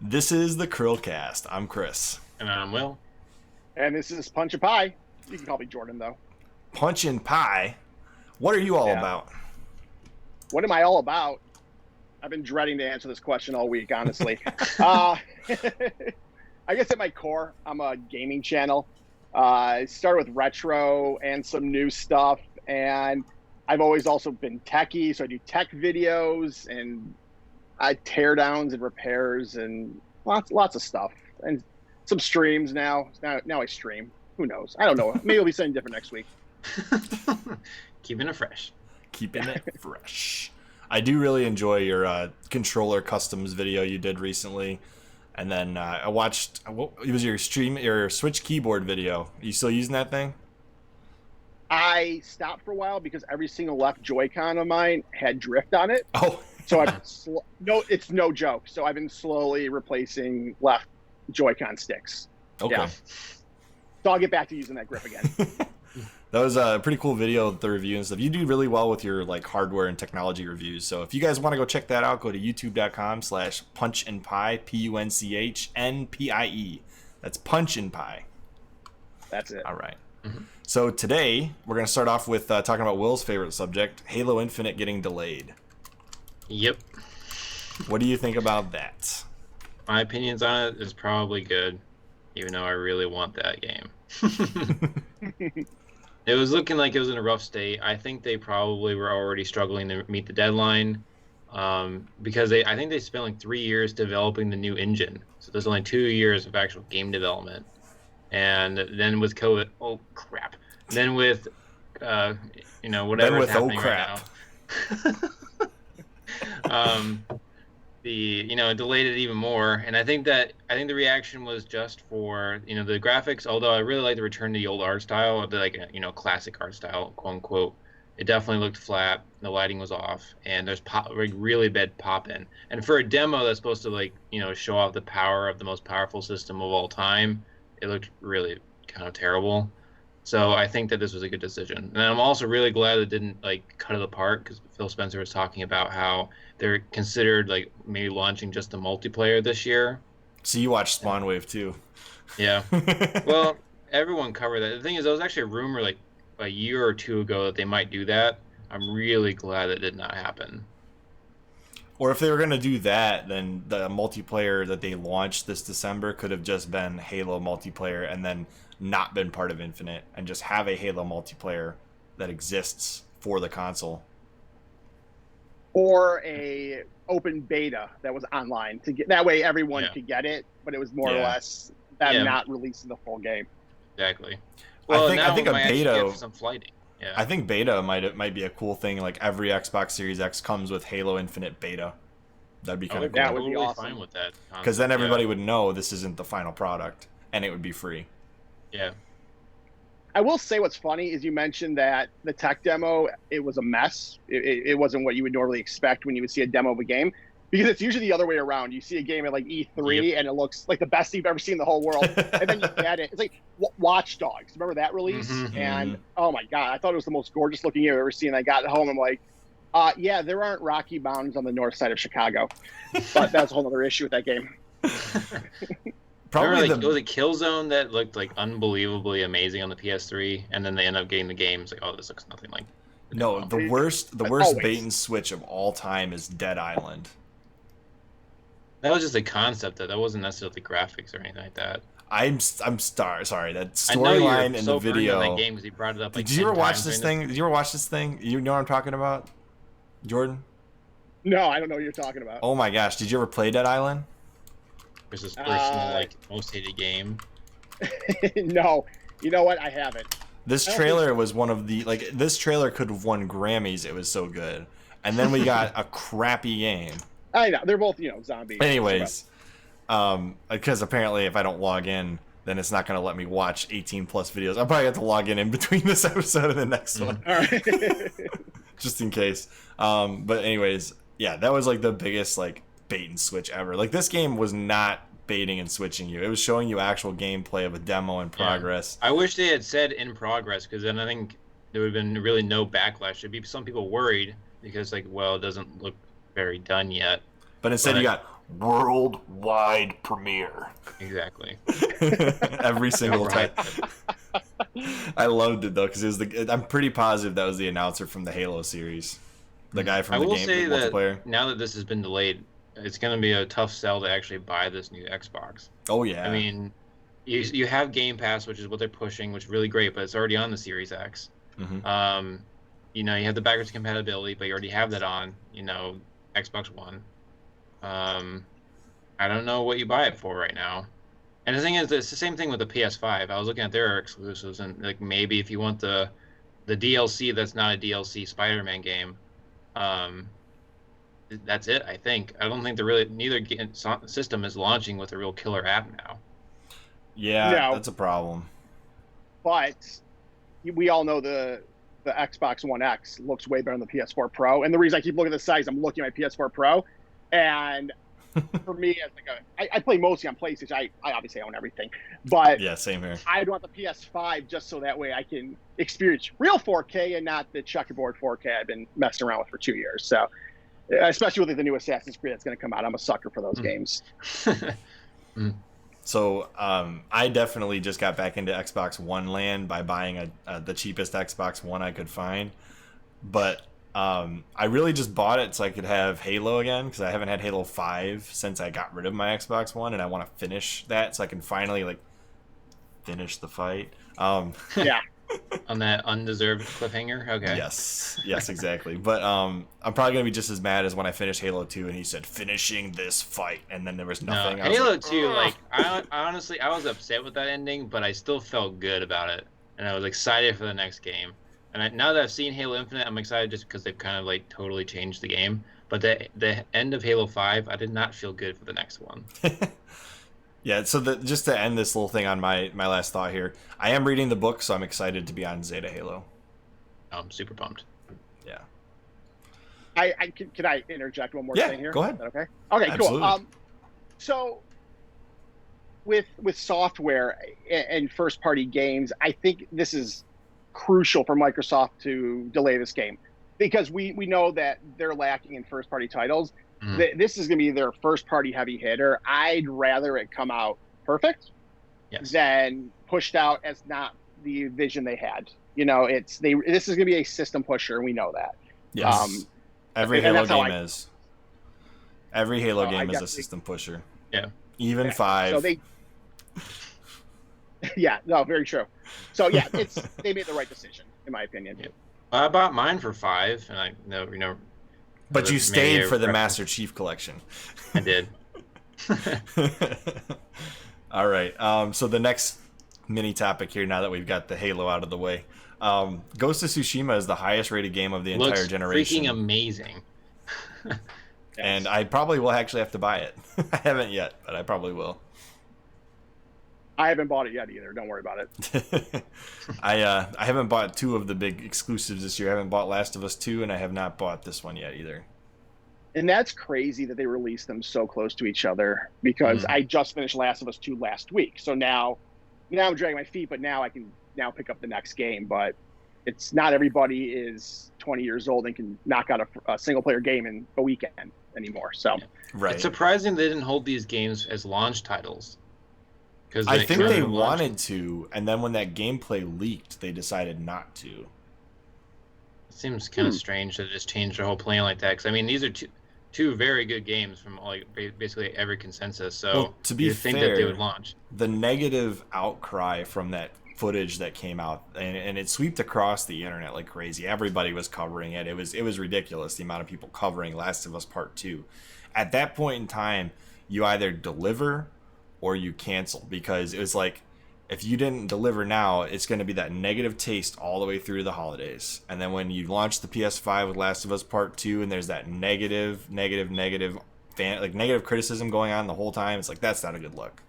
This is the CHRILLCAST. I'm Chris. And I'm Will. And this is PunchNpie. You can call me Jordan, though. PunchNpie? What are you all about? What am I all about? I've been dreading to answer this question all week, honestly. I guess at my core, I'm a gaming channel. I started with retro and some new stuff, and I've always also been techie, so I do tech videos and teardowns and repairs and lots of stuff, and some streams now. Now I stream. Who knows? I don't know. Maybe it'll be something different next week. Keeping it fresh. Keeping it fresh. I do really enjoy your controller customs video you did recently, and then I watched. It was your Switch keyboard video. Are you still using that thing? I stopped for a while because every single left Joy-Con of mine had drift on it. Oh, so it's no joke. So I've been slowly replacing left Joy-Con sticks. Okay. Yeah. So I'll get back to using that grip again. That was a pretty cool video, the review and stuff. You do really well with your hardware and technology reviews. So if you guys want to go check that out, go to youtube.com/PunchNpie, PUNCHNPIE. That's PunchNpie. That's it. All right. Mm-hmm. So today we're going to start off with talking about Will's favorite subject, Halo Infinite getting delayed. Yep. What do you think about that? My opinions on it is probably good, even though I really want that game. It was looking like it was in a rough state. I think they probably were already struggling to meet the deadline because I think they spent like 3 years developing the new engine. So there's only 2 years of actual game development. And then with COVID, oh crap. Then with, whatever's happening right now. It delayed it even more, and I think the reaction was just for the graphics. Although I really like the return to the old art style, the classic art style, quote unquote. It definitely looked flat. The lighting was off, and there's really bad pop in. And for a demo that's supposed to show off the power of the most powerful system of all time, it looked really kind of terrible. So I think that this was a good decision. And I'm also really glad it didn't cut it apart, because Phil Spencer was talking about how they're considered maybe launching just the multiplayer this year. So you watched Spawn Wave too. Yeah. Well, everyone covered that. The thing is, there was actually a rumor a year or two ago that they might do that. I'm really glad it did not happen. Or if they were going to do that, then the multiplayer that they launched this December could have just been Halo multiplayer and then not been part of Infinite, and just have a Halo multiplayer that exists for the console. Or a open beta that was online that way everyone could get it, but it was more or less them not releasing the full game. Exactly. Well, I think a beta. Some flighting. Yeah. I think beta might be a cool thing. Like every Xbox Series X comes with Halo Infinite beta. That'd be kind of cool. That would be awesome. Fine with that. Because then everybody would know this isn't the final product, and it would be free. Yeah. I will say what's funny is you mentioned that the tech demo, it was a mess. It wasn't what you would normally expect when you would see a demo of a game, because it's usually the other way around. You see a game at E3 and it looks like the best you've ever seen in the whole world, and then you get it. It's like Watch Dogs. Remember that release? And oh my god, I thought it was the most gorgeous looking game I've ever seen. I got home, I'm like, yeah, there aren't Rocky Mountains on the north side of Chicago, but that's a whole other issue with that game. Probably it was a Killzone that looked unbelievably amazing on the PS3, and then they end up getting the games this looks nothing like. No, the worst bait and switch of all time is Dead Island. That was just a concept. That wasn't necessarily graphics or anything like that. I'm sorry. That storyline in the video. That game because he brought it up. Did you ever watch this thing? Did you ever watch this thing? You know what I'm talking about, Jordan? No, I don't know what you're talking about. Oh my gosh! Did you ever play Dead Island? There's this personal most hated game. No, you know what? I haven't. This trailer was one of the This trailer could have won Grammys. It was so good, and then we got a crappy game. I know they're both zombies. Anyways, because apparently if I don't log in, then it's not going to let me watch 18+ videos. I'll probably have to log in between this episode and the next one, all right. just in case. But anyways, yeah, that was the biggest bait and switch ever. This game was not baiting and switching you. It was showing you actual gameplay of a demo in progress. I wish they had said in progress, because then I think there would have been really no backlash. There'd be some people worried because it doesn't look very done yet. But instead you got worldwide premiere. Exactly. Every single time. Right. I loved it though because I'm pretty positive that was the announcer from the Halo series, the guy from I the will game, say the that multiplayer. now that this has been delayed, it's going to be a tough sell to actually buy this new Xbox. Oh yeah. I mean, you have Game Pass, which is what they're pushing, which is really great, but it's already on the Series X. Mm-hmm. You have the backwards compatibility, but you already have that on, Xbox One. I don't know what you buy it for right now. And the thing is, it's the same thing with the PS5. I was looking at their exclusives, and like maybe if you want the DLC that's not a DLC Spider-Man game, that's it. I think. I don't think neither system is launching with a real killer app now. Yeah, No. that's a problem. But we all know the Xbox One X looks way better than the PS4 Pro. And the reason I keep looking at the size, I'm looking at my PS4 Pro, and for me, it's like I play mostly on PlayStation. I obviously own everything, but yeah, same here. I want the PS5 just so that way I can experience real 4K and not the checkerboard 4K I've been messing around with for 2 years. So, especially with the new Assassin's Creed that's going to come out, I'm a sucker for those games. So I definitely just got back into Xbox One land by buying the cheapest Xbox One I could find. But I really just bought it so I could have Halo again because I haven't had Halo 5 since I got rid of my Xbox One, and I want to finish that so I can finally finish the fight. Yeah. On that undeserved cliffhanger? Okay. Yes, exactly. But I'm probably going to be just as mad as when I finished Halo 2 and he said, finishing this fight, and then there was nothing. No, Halo 2, I honestly, I was upset with that ending, but I still felt good about it. And I was excited for the next game. And now that I've seen Halo Infinite, I'm excited just because they've kind of totally changed the game. But the end of Halo 5, I did not feel good for the next one. Yeah, so just to end this little thing on my last thought here, I am reading the book, so I'm excited to be on Zeta Halo. I'm super pumped. Yeah. Can I interject one more thing here? Go ahead. Is that okay? Okay, Absolutely. cool. So with software and first party games, I think this is crucial for Microsoft to delay this game because we know that they're lacking in first party titles. This is going to be their first party heavy hitter. I'd rather it come out perfect than pushed out as not the vision they had. This is going to be a system pusher, and we know that. Yes. Every Halo game is. Every Halo game is a system pusher. Yeah. Even 5. So yeah, no, very true. So yeah, they made the right decision, in my opinion. Yeah. I bought mine for 5, and I know. But you stayed for the Master Chief Collection. I did. All right. So the next mini topic here, now that we've got the Halo out of the way, Ghost of Tsushima is the highest rated game of the entire generation. Freaking amazing. And I probably will actually have to buy it. I haven't yet, but I probably will. I haven't bought it yet either. Don't worry about it. I haven't bought 2 of the big exclusives this year. I haven't bought Last of Us 2, and I have not bought this one yet either. And that's crazy that they released them so close to each other because I just finished Last of Us 2 last week. So now I'm dragging my feet, but now I can pick up the next game. But it's not everybody is 20 years old and can knock out a single player game in a weekend anymore. So right. It's surprising they didn't hold these games as launch titles. I think they wanted to, and then when that gameplay leaked, they decided not to. It seems kind of strange to just change their whole plan like that. Because I mean, these are two very good games from basically every consensus. So well, to be think fair, that they would launch. The negative outcry from that footage that came out, and it swept across the internet like crazy. Everybody was covering it. It was ridiculous the amount of people covering Last of Us Part 2. At that point in time, you either deliver or you cancel, because it was like, if you didn't deliver now, it's going to be that negative taste all the way through the holidays. And then when you launch the PS5 with Last of Us Part 2 and there's that negative criticism going on the whole time, it's like, that's not a good look.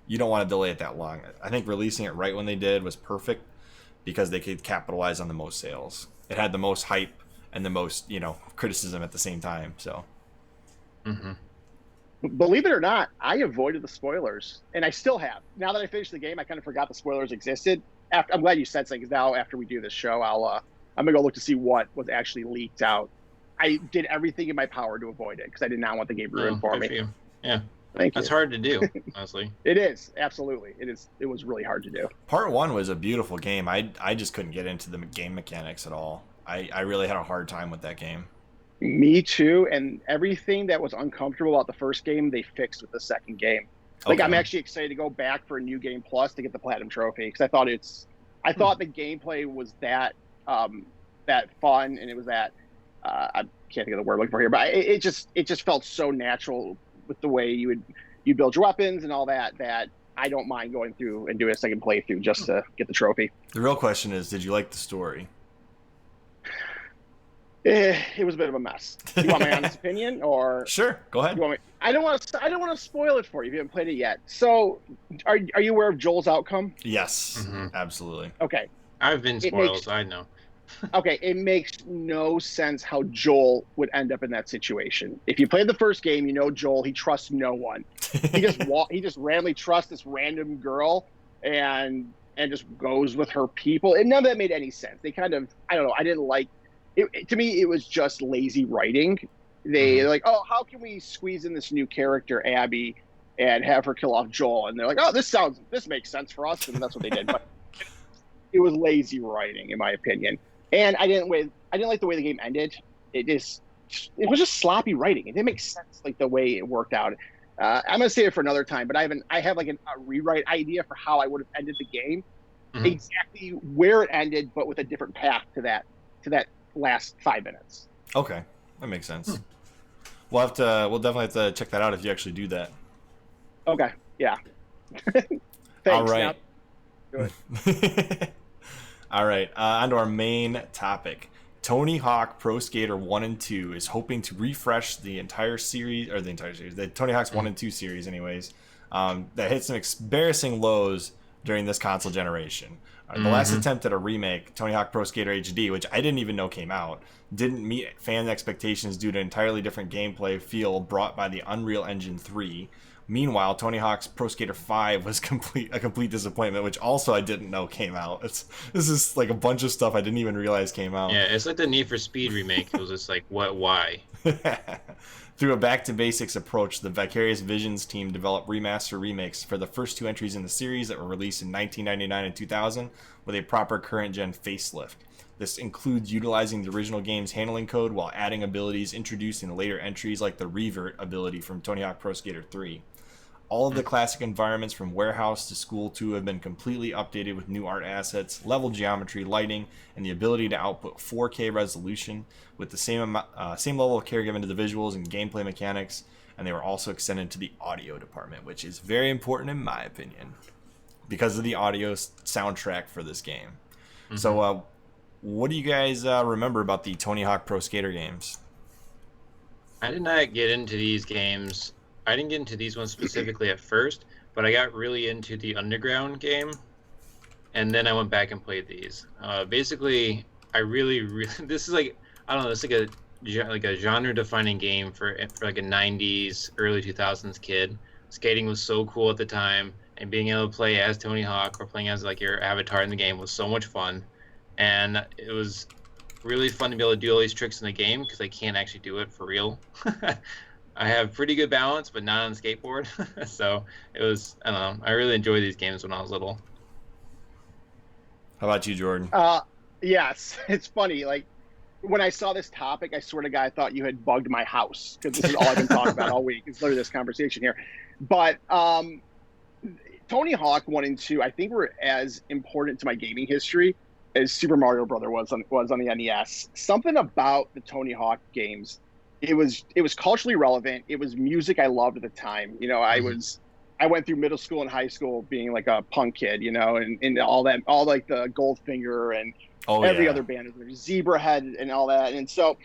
You don't want to delay it that long. I think releasing it right when they did was perfect because they could capitalize on the most sales. It had the most hype and the most, criticism at the same time. So believe it or not, I avoided the spoilers, and I still have. Now that I finished the game, I kind of forgot the spoilers existed. I'm glad you said something, because now after we do this show, I'm gonna go look to see what was actually leaked out. I did everything in my power to avoid it because I did not want the game ruined for me. Yeah, Thank that's you. hard to do, honestly. It is, absolutely. It is. It was really hard to do. Part 1 was a beautiful game. I just couldn't get into the game mechanics at all. I really had a hard time with that game. Me too. And everything that was uncomfortable about the first game, they fixed with the second game. Like, Okay. I'm actually excited to go back for a new game plus to get the platinum trophy, because I thought the gameplay was that fun, and it was that I can't think of the word I'm looking for here, but it just felt so natural with the way you build your weapons and all that I don't mind going through and doing a second playthrough just to get the trophy. The real question is, did you like the story? It was a bit of a mess. You want my honest opinion, or Sure, go ahead. you want me? I don't want to spoil it for you if you haven't played it yet. So, are you aware of Joel's outcome? Yes, Mhm. absolutely. Okay. I've been spoiled, I know. Okay, it makes no sense how Joel would end up in that situation. If you played the first game, you know Joel. He trusts no one. He just randomly trusts this random girl and just goes with her people. And none of that made any sense. They kind of, I don't know. I didn't like it. To me, it was just lazy writing. They're like, oh, how can we squeeze in this new character, Abby, and have her kill off Joel? And they're like, oh, this makes sense for us, and that's what they did. But it was lazy writing, in my opinion. And I didn't like the way the game ended. It was just sloppy writing. It didn't make sense, like the way it worked out. I'm gonna say it for another time, but I have like a rewrite idea for how I would have ended the game, exactly where it ended, but with a different path to that last 5 minutes. Okay, that makes sense. We'll definitely have to check that out if you actually do that. Okay, yeah. Thanks. All right. Now, do it. All right, on to our main topic. Tony Hawk Pro Skater 1 and 2 is hoping to refresh the entire series, the Tony Hawk's 1 and 2 series anyways, that hit some embarrassing lows during this console generation. The last attempt at a remake, Tony Hawk Pro Skater HD, which I didn't even know came out, didn't meet fan expectations due to entirely different gameplay feel brought by the Unreal Engine 3. Meanwhile, Tony Hawk's Pro Skater 5 was a complete disappointment, which also I didn't know came out. This is like a bunch of stuff I didn't even realize came out. Yeah, it's like the Need for Speed remake. It was just like, what, why? Through a back-to-basics approach, the Vicarious Visions team developed remaster remakes for the first 2 entries in the series that were released in 1999 and 2000 with a proper current-gen facelift. This includes utilizing the original game's handling code while adding abilities introduced in later entries like the Revert ability from Tony Hawk Pro Skater 3. All of the classic environments from warehouse to school 2 have been completely updated with new art assets, level geometry, lighting, and the ability to output 4K resolution with the same level of care given to the visuals and gameplay mechanics, and they were also extended to the audio department, which is very important in my opinion because of the audio soundtrack for this game. So what do you guys remember about the Tony Hawk Pro Skater games? I did not get into these games. I didn't get into these ones specifically at first, but I got really into the Underground game, and then I went back and played these. Basically, I really this is like, I don't know, it's like a genre-defining game for like a '90s, early 2000s kid. Skating was so cool at the time, and being able to play as Tony Hawk or playing as like your avatar in the game was so much fun, and it was really fun to be able to do all these tricks in the game because I can't actually do it for real. I have pretty good balance, but not on the skateboard. So it was, I don't know, I really enjoyed these games when I was little. How about you, Jordan? Yes, it's funny. Like, when I saw this topic, I swear to God, I thought you had bugged my house, because this is all I've been talking about all week. It's literally this conversation here. But Tony Hawk 1 and 2, I think, were as important to my gaming history as Super Mario Brother was on the NES. Something about the Tony Hawk games, it was culturally relevant. It was music I loved at the time. You know, I went through middle school and high school being like a punk kid, you know, and all like the Goldfinger and every other band, Zebrahead and all that. And so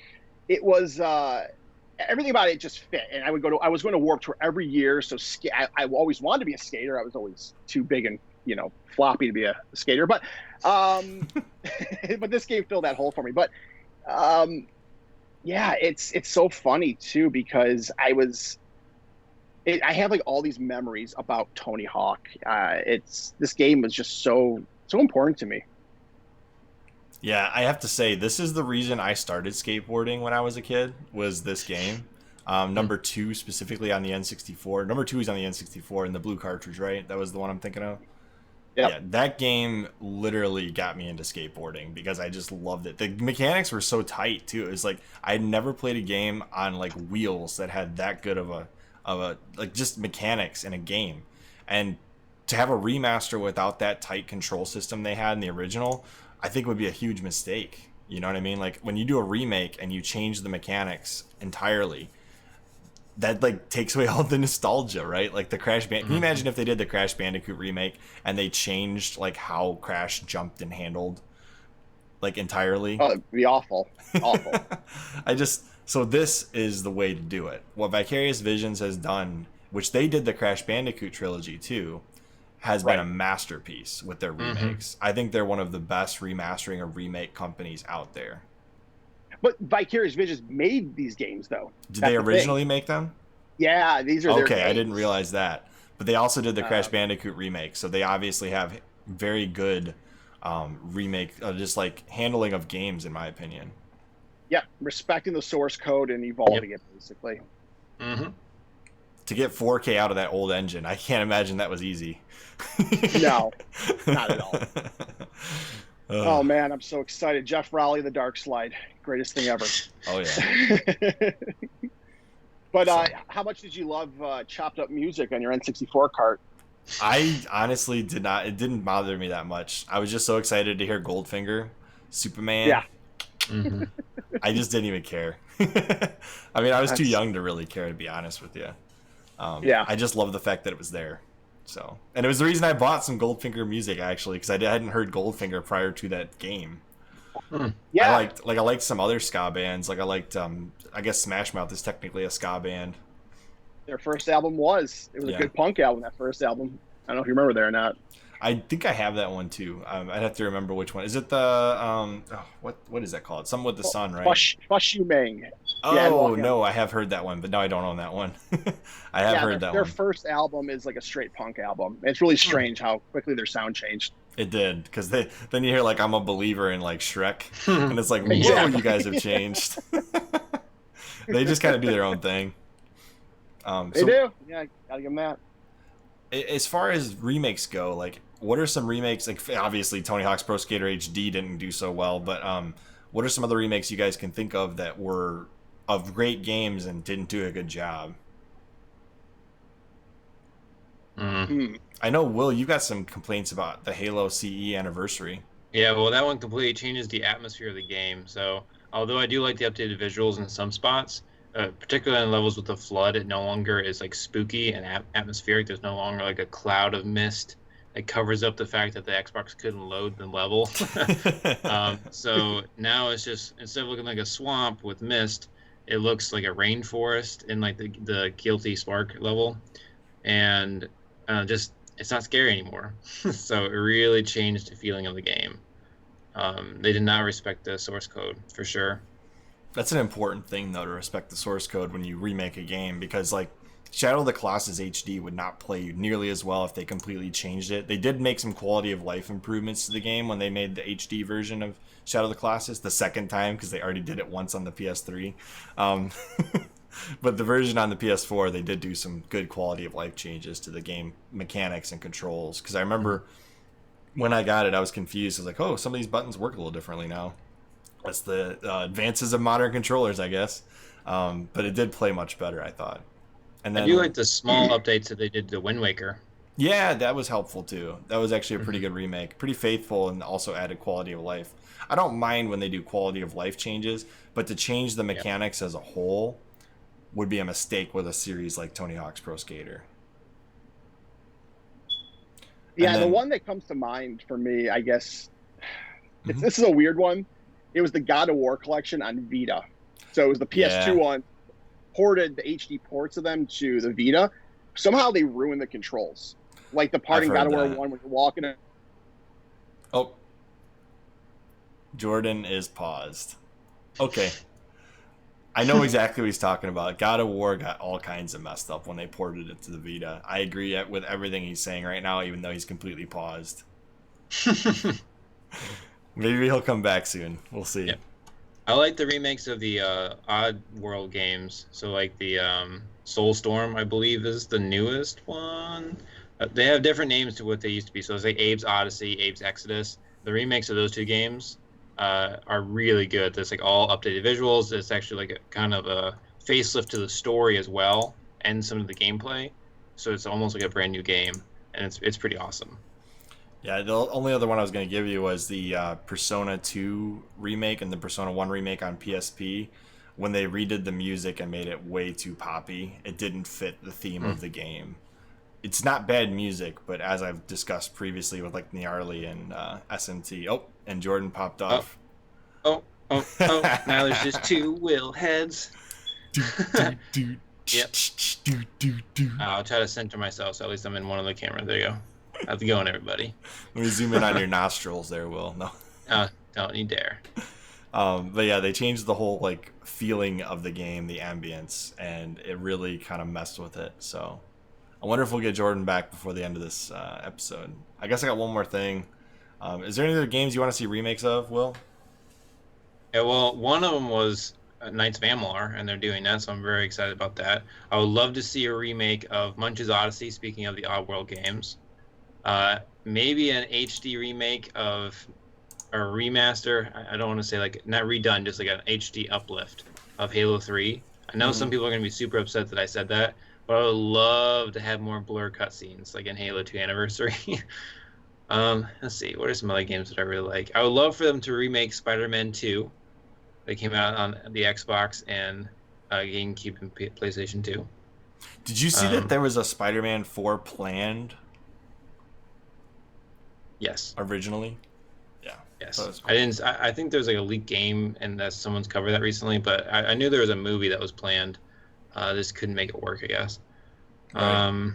it was everything about it just fit. And I was going to Warped Tour every year. So I always wanted to be a skater. I was always too big and, you know, floppy to be a skater. But but this game filled that hole for me. But yeah, it's so funny too, because I have like all these memories about Tony Hawk. This game was just so important to me. Yeah, I have to say, this is the reason I started skateboarding when I was a kid, was this game. Number 2 specifically on the N64. Number 2 is on the N64 in the blue cartridge, right? That was the one I'm thinking of. Yep. Yeah, that game literally got me into skateboarding because I just loved it. The mechanics were so tight too. It was like I'd never played a game on like wheels that had that good of a like just mechanics in a game. And to have a remaster without that tight control system they had in the original, I think would be a huge mistake. You know what I mean? Like when you do a remake and you change the mechanics entirely, that like takes away all the nostalgia, right? Like the Crash Band. Can you imagine if they did the Crash Bandicoot remake and they changed like how Crash jumped and handled, like entirely? Oh, it'd be awful. Awful. So this is the way to do it. What Vicarious Visions has done, which they did the Crash Bandicoot trilogy too, has been a masterpiece with their remakes. I think they're one of the best remastering or remake companies out there. But Vicarious Visions made these games, though. Did they originally make them? Yeah, these are their Okay, I games. didn't realize that. But they also did the Crash Bandicoot remake, so they obviously have very good remake, just like handling of games, in my opinion. Yeah, respecting the source code and evolving it, basically. To get 4K out of that old engine, I can't imagine that was easy. No, not at all. Oh man, I'm so excited. Jeff Rowley, The Dark Slide, greatest thing ever. Oh yeah. But how much did you love chopped up music on your N64 cart? I honestly did not. It didn't bother me that much. I was just so excited to hear Goldfinger, Superman. Yeah. I just didn't even care. I mean, I was too young to really care, to be honest with you. Yeah. I just love the fact that it was there. So, and it was the reason I bought some Goldfinger music actually, because I hadn't heard Goldfinger prior to that game. Yeah. I liked some other ska bands. Like I liked, I guess Smash Mouth is technically a ska band. Their first album was a good punk album. That first album. I don't know if you remember that or not. I think I have that one too. I'd have to remember which one. Is it the what is that called? Something with the sun, right? Fush You Mang. Oh no, I have heard that one, but no, I don't own that one. I have heard that one. Their first album is like a straight punk album. It's really strange how quickly their sound changed. It did, because then you hear like I'm a believer in like Shrek, and it's like, whoa, you guys have changed. They just kind of do their own thing. They do. Yeah, gotta give them that. As far as remakes go, like, what are some remakes? Like, obviously, Tony Hawk's Pro Skater HD didn't do so well, but what are some other remakes you guys can think of that were of great games and didn't do a good job? I know, Will, you got some complaints about the Halo CE anniversary. Yeah, well, that one completely changes the atmosphere of the game. So, although I do like the updated visuals in some spots, particularly in levels with the flood, it no longer is like spooky and atmospheric. There's no longer like a cloud of mist that covers up the fact that the Xbox couldn't load the level. So now it's just, instead of looking like a swamp with mist, it looks like a rainforest in like the Guilty Spark level, and just it's not scary anymore. So it really changed the feeling of the game. They did not respect the source code for sure. That's an important thing, though, to respect the source code when you remake a game, because like Shadow of the Colossus HD would not play nearly as well if they completely changed it. They did make some quality of life improvements to the game when they made the HD version of Shadow of the Colossus the second time, because they already did it once on the PS3. But the version on the PS4, they did do some good quality of life changes to the game mechanics and controls. Because I remember when I got it, I was confused. I was like, oh, some of these buttons work a little differently now. That's the advances of modern controllers, I guess. But it did play much better, I thought. And then, I do like the small updates that they did to Wind Waker. Yeah, that was helpful too. That was actually a pretty good remake. Pretty faithful, and also added quality of life. I don't mind when they do quality of life changes, but to change the mechanics as a whole would be a mistake with a series like Tony Hawk's Pro Skater. Yeah, the one that comes to mind for me, I guess, this is a weird one. It was the God of War collection on Vita. So it was the PS2 one, ported the HD ports of them to the Vita. Somehow they ruined the controls. Like the part in God of War 1 when you're walking in. Oh. Jordan is paused. Okay. I know exactly what he's talking about. God of War got all kinds of messed up when they ported it to the Vita. I agree with everything he's saying right now, even though he's completely paused. Maybe he'll come back soon. We'll see. I like the remakes of the Odd World games. So like the Soulstorm, I believe, is the newest one. They have different names to what they used to be. So it's like Abe's Odyssey, Abe's Exodus. The remakes of those two games are really good. There's like all updated visuals. It's actually like a kind of a facelift to the story as well, and some of the gameplay. So it's almost like a brand new game, and it's pretty awesome. Yeah, the only other one I was going to give you was the Persona 2 remake and the Persona 1 remake on PSP. When they redid the music and made it way too poppy, it didn't fit the theme of the game. It's not bad music, but as I've discussed previously with like Gnarly and SMT. Oh, and Jordan popped off. Oh, now there's just two Will heads. Yep. I'll try to center myself, so at least I'm in one of the cameras. There you go. How's it going, everybody? Let me zoom in on your nostrils there, Will. No. Don't you dare. But yeah, they changed the whole like feeling of the game, the ambience, and it really kind of messed with it. So I wonder if we'll get Jordan back before the end of this episode. I guess I got one more thing. Is there any other games you want to see remakes of, Will? Yeah, well, one of them was Knights of Amalur, and they're doing that, so I'm very excited about that. I would love to see a remake of Munch's Odyssey, speaking of the Oddworld games. Maybe an HD remake of, or remaster, I don't want to say like, not redone, just like an HD uplift of Halo 3. I know some people are going to be super upset that I said that, but I would love to have more blur cutscenes, like in Halo 2 Anniversary. Let's see, what are some other games that I really like? I would love for them to remake Spider-Man 2. They came out on the Xbox and GameCube and PlayStation 2. Did you see that there was a Spider-Man 4 planned? Yes. Originally? Yeah. Yes. Cool. I didn't. I think there's like a leaked game, and that someone's covered that recently. But I knew there was a movie that was planned. This couldn't make it work, I guess. Right.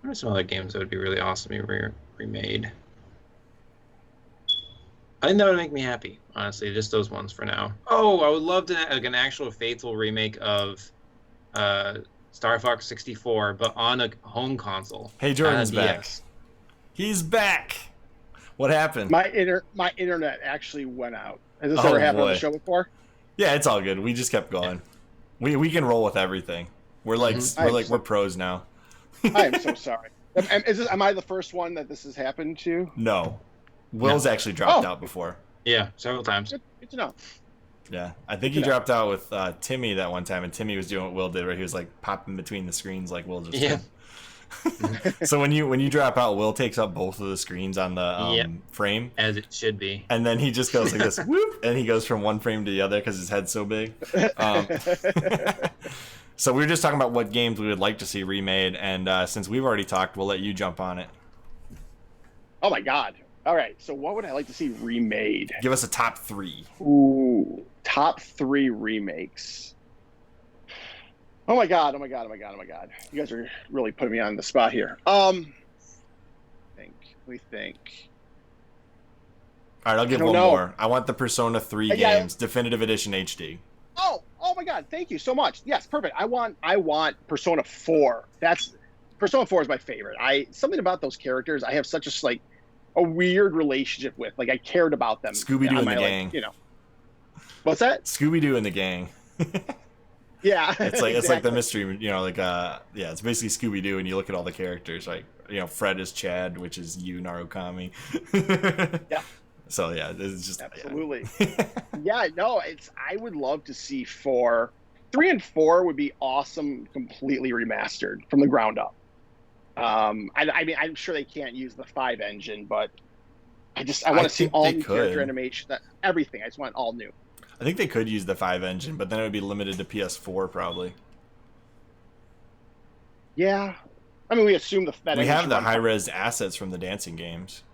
What are some other games that would be really awesome to be remade? I think that would make me happy, honestly. Just those ones for now. Oh, I would love to like an actual faithful remake of Star Fox 64, but on a home console. Hey, Jordan's back. He's back. What happened? My internet actually went out. Has this ever happened on the show before? Yeah, it's all good. We just kept going. We can roll with everything. We're like we're pros now. I am so sorry. Am I the first one that this has happened to? No. Will's actually dropped out before. Yeah, several times. Good to know. Yeah, I think he dropped out with Timmy that one time, and Timmy was doing what Will did, where he was like popping between the screens like Will just did. So when you drop out, Will takes up both of the screens on the frame, as it should be, and then he just goes like this, whoop, and he goes from one frame to the other because his head's so big. So we were just talking about what games we would like to see remade, and since we've already talked, we'll let you jump on it. Oh my God! All right, so what would I like to see remade? Give us a top 3. Ooh, top 3 remakes. Oh my God! You guys are really putting me on the spot here. Let me think. All right, I'll give one more. I want the Persona 3 games, Definitive Edition HD. Oh my God! Thank you so much. Yes, perfect. I want Persona 4. Persona 4 is my favorite. Something about those characters I have such a weird relationship with. Like I cared about them. Scooby-Doo and the gang. What's that? Scooby-Doo and the gang. Yeah, it's like the mystery, it's basically Scooby-Doo, and you look at all the characters, like Fred is Chad, which is Yu Narukami. Yeah. So yeah, it's just absolutely. Yeah, no, I would love to see 4, 3, and 4 would be awesome, completely remastered from the ground up. I mean, I'm sure they can't use the 5 engine, but I want to see all new character animation, everything. I just want all new. I think they could use the 5 engine, but then it would be limited to PS4 probably. Yeah, I mean, we assume that we have the high-res assets from the dancing games.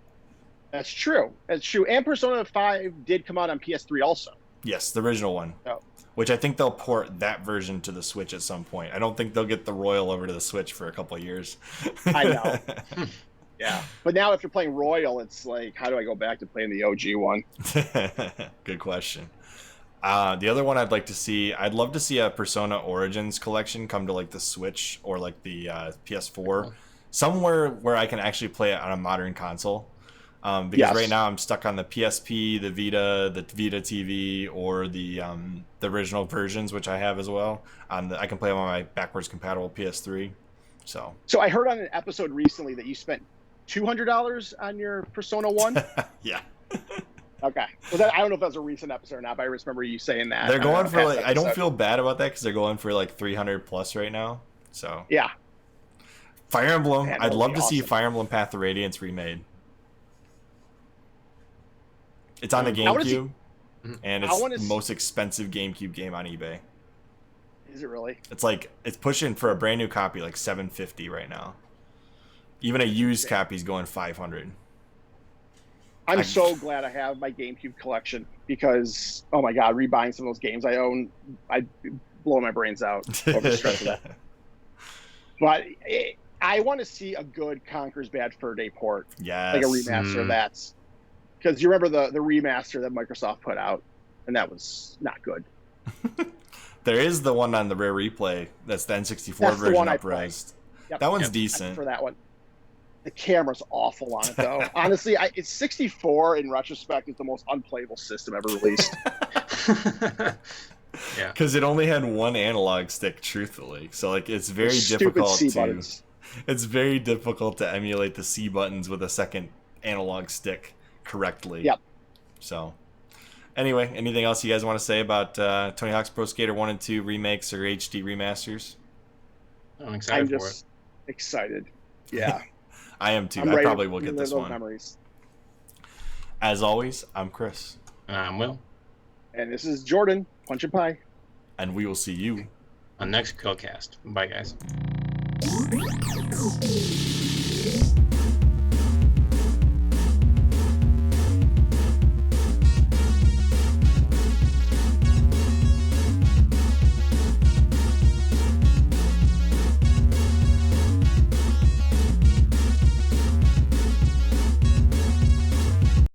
That's true. And Persona 5 did come out on PS3 also. Yes, the original one. Oh. Which I think they'll port that version to the Switch at some point. I don't think they'll get the Royal over to the Switch for a couple of years. I know. Yeah. But now if you're playing Royal, it's like, how do I go back to playing the OG one? Good question. The other one I'd love to see a Persona Origins collection come to like the Switch or like the PS4. Somewhere where I can actually play it on a modern console. Because right now I'm stuck on the PSP, the Vita TV, or the original versions, which I have as well. I can play them on my backwards compatible PS3. So I heard on an episode recently that you spent $200 on your Persona 1. Yeah. Okay. Well, I don't know if that was a recent episode or not, but I just remember you saying that. They're going for like, I don't feel bad about that because they're going for like 300 plus right now. So yeah. Fire Emblem. Man, I'd love to see awesome. Fire Emblem Path of Radiance remade. It's on the GameCube, and it's the most expensive GameCube game on eBay. Is it really? It's pushing for a brand new copy like $750 right now. Even a used copy is going $500. I'm so glad I have my GameCube collection because, oh my God, rebuying some of those games I own, I'd blow my brains out over the stress of that. But I want to see a good Conker's Bad Fur Day port. Yes. Like a remaster of that. Because you remember the remaster that Microsoft put out, and that was not good. There is the one on the Rare Replay that's the N64 version up-resed. Yep. That one's decent. For that one. The camera's awful on it, though. Honestly, it's 64 in retrospect is the most unplayable system ever released. Yeah. Because it only had one analog stick, truthfully. So like it's very difficult it's very difficult to emulate the C buttons with a second analog stick correctly. Yep. So anyway, anything else you guys want to say about Tony Hawk's Pro Skater 1 and 2 remakes or HD remasters? I'm excited for it. Excited. Yeah. I am too. I probably will get this one. Memories. As always, I'm Chris. I'm Will. And this is Jordan, PunchNpie. And we will see you on next CHRILLCAST. Bye, guys.